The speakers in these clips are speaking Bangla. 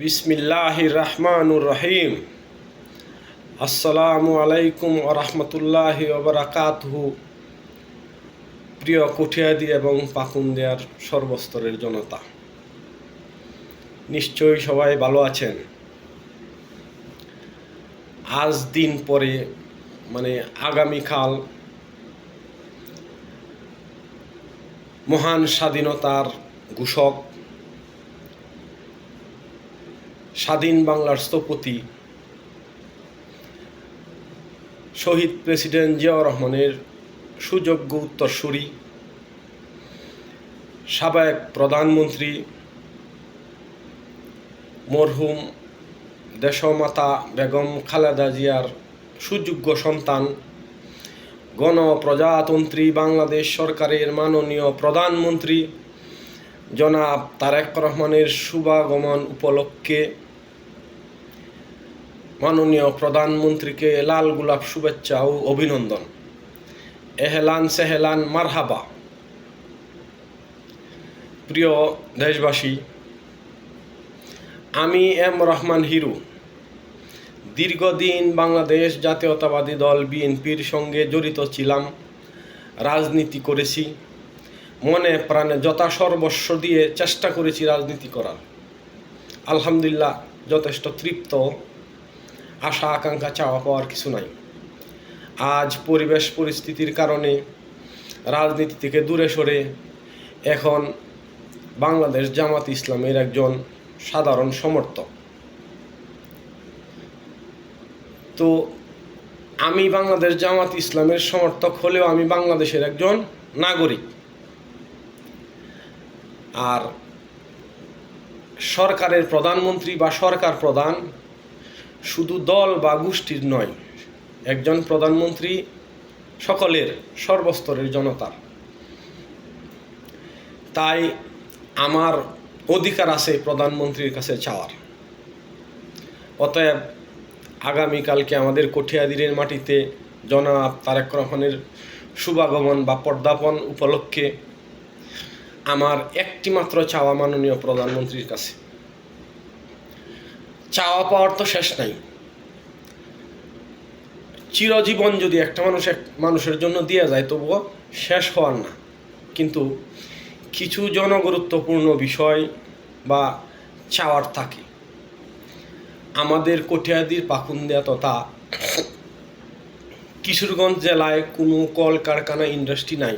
বিসমিল্লাহির রহমানুর রহিম। আসসালামু আলাইকুম ওয়া রাহমাতুল্লাহি ওয়া বারাকাতুহু। প্রিয় কঠিয়াদি এবং পাকুন্দিয়ার সর্বস্তরের জনতা, নিশ্চয়ই সবাই ভালো আছেন। আজ দিন পরে আগামীকাল মহান স্বাধীনতার ঘোষক, স্বাধীন বাংলার স্থপতি শহীদ প্রেসিডেন্ট জিয়াউর রহমানের সুযোগ্য উত্তরসূরি, সাবেক প্রধানমন্ত্রী মরহুম দেশমাতা বেগম খালেদা জিয়ার সুযোগ্য সন্তান, গণপ্রজাতন্ত্রী বাংলাদেশ সরকারের মাননীয় প্রধানমন্ত্রী জনাব তারেক রহমানের শুভাগমন উপলক্ষে মাননীয় প্রধানমন্ত্রীকে লাল গোলাপ শুভেচ্ছা ও অভিনন্দন। এহলান সেহলান মারহাবা। প্রিয় দেশবাসী, আমি এম রহমান হিরু দীর্ঘদিন বাংলাদেশ জাতীয়তাবাদী দল বিএনপির সঙ্গে জড়িত ছিলাম, রাজনীতি করেছি, মনে প্রাণে যথাসর্বস্ব দিয়ে চেষ্টা করেছি রাজনীতি করার। আলহামদুলিল্লাহ, যথেষ্ট তৃপ্ত। আশা আকাঙ্ক্ষা চাওয়া পাওয়ার কিছু নাই। আজ পরিবেশ পরিস্থিতির কারণে রাজনীতি থেকে দূরে সরে এখন বাংলাদেশ জামাত ইসলামের একজন সাধারণ সমর্থক। তো আমি বাংলাদেশ জামাত ইসলামের সমর্থক হলেও আমি বাংলাদেশের একজন নাগরিক। আর সরকারের প্রধানমন্ত্রী বা সরকার প্রধান শুধু দল বা গোষ্ঠীর নয়, একজন প্রধানমন্ত্রী সকলের, সর্বস্তরের জনতার। তাই আমার অধিকার আছে প্রধানমন্ত্রীর কাছে চাওয়ার। অতএব আগামীকালকে আমাদের কঠিয়াদির মাটিতে জনাব তারেক রহমানের শুভাগমন বা পদার্পণ উপলক্ষে আমার একটি মাত্র চাওয়া মাননীয় প্রধানমন্ত্রীর কাছে। চাওয়া পাওয়ার তো শেষ নাই। চিরজীবন যদি একটা মানুষের জন্য দিয়ে যায় তবুও শেষ হওয়ার না। কিন্তু কিছু জনগুরুত্বপূর্ণ বিষয় বা চাওয়ার থাকে। আমাদের কঠিয়াদির পাকুন্দিয়া তথা কিশোরগঞ্জ জেলায় কোনো কলকারখানা ইন্ডাস্ট্রি নাই,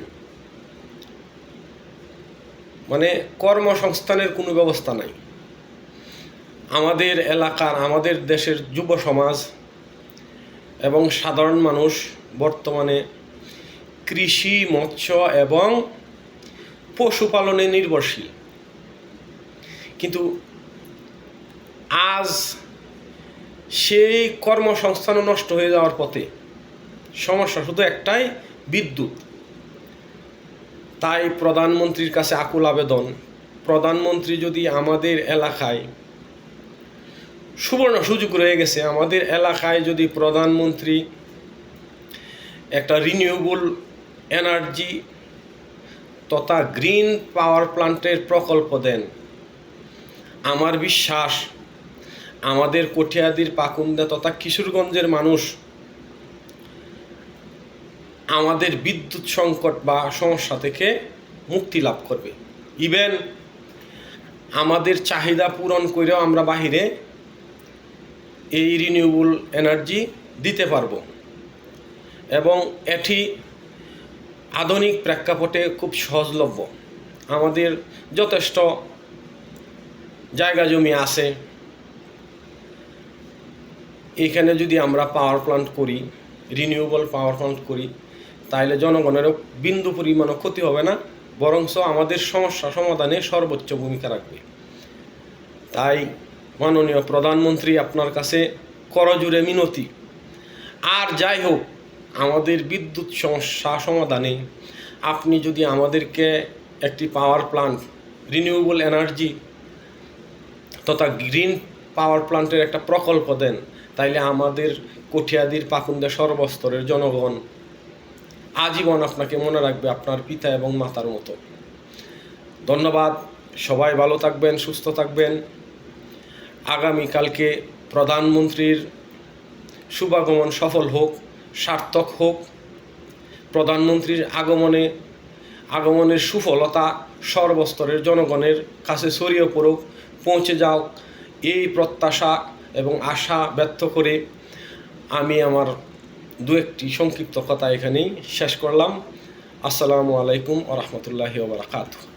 কর্মসংস্থানের কোনো ব্যবস্থা নাই। আমাদের এলাকার, আমাদের দেশের যুব সমাজ এবং সাধারণ মানুষ বর্তমানে কৃষি, মৎস্য এবং পশুপালনে নির্ভরশীল। কিন্তু আজ সেই কর্মসংস্থানও নষ্ট হয়ে যাওয়ার পথে। সমস্যা শুধু একটাই, বিদ্যুৎ। তাই প্রধানমন্ত্রীর কাছে আকুল আবেদন, প্রধানমন্ত্রী যদি আমাদের এলাকায়, সুবর্ণ সুযোগ রয়ে গেছে, আমাদের এলাকায় যদি প্রধানমন্ত্রী একটা রিনিউয়েবল এনার্জি তথা গ্রিন পাওয়ার প্ল্যান্টের প্রকল্প দেন, আমার বিশ্বাস আমাদের কঠিয়াদির পাকুন্দিয়া তথা কিশোরগঞ্জের মানুষ আমাদের বিদ্যুৎ সংকট বা সমস্যা থেকে মুক্তি লাভ করবে। ইভেন আমাদের চাহিদা পূরণ করেও আমরা বাহিরে এই রিনিউয়েবল এনার্জি দিতে পারবো এবং এটি আধুনিক প্রেক্ষাপটে খুব সহজলভ্য। আমাদের যথেষ্ট জায়গা জমি আছে। এখানে যদি আমরা পাওয়ার প্ল্যান্ট করি, রিনিউয়েবল পাওয়ার প্ল্যান্ট করি, তাহলে জনগণেরও বিন্দু পরিমাণও ক্ষতি হবে না, বরঞ্চ আমাদের সমস্যা সমাধানে সর্বোচ্চ ভূমিকা রাখবে। তাই মাননীয় প্রধানমন্ত্রী, আপনার কাছে করজোড়ে মিনতি। আর যাই হোক, আমাদের বিদ্যুৎ সমস্যা সমাধানে আপনি যদি আমাদেরকে একটি পাওয়ার প্ল্যান্ট, রিনিউয়েবল এনার্জি তথা গ্রিন পাওয়ার প্ল্যান্টের একটা প্রকল্প দেন, তাইলে আমাদের কঠিয়াদির পাকুন্দিয়া সর্বস্তরের জনগণ আজীবন আপনাকে মনে রাখবে আপনার পিতা এবং মাতার মতো। ধন্যবাদ। সবাই ভালো থাকবেন, সুস্থ থাকবেন। আগামীকালকে প্রধানমন্ত্রীর শুভাগমন সফল হোক, সার্থক হোক। প্রধানমন্ত্রীর আগমনের সুফলতা সর্বস্তরের জনগণের কাছে ছড়িয়ে পড়ুক, পৌঁছে যাও, এই প্রত্যাশা এবং আশা ব্যক্ত করে আমি আমার দু একটি সংক্ষিপ্ত কথা এখানেই শেষ করলাম। আসসালামু আলাইকুম ওয়া রাহমাতুল্লাহি ওয়া বারাকাতুহু।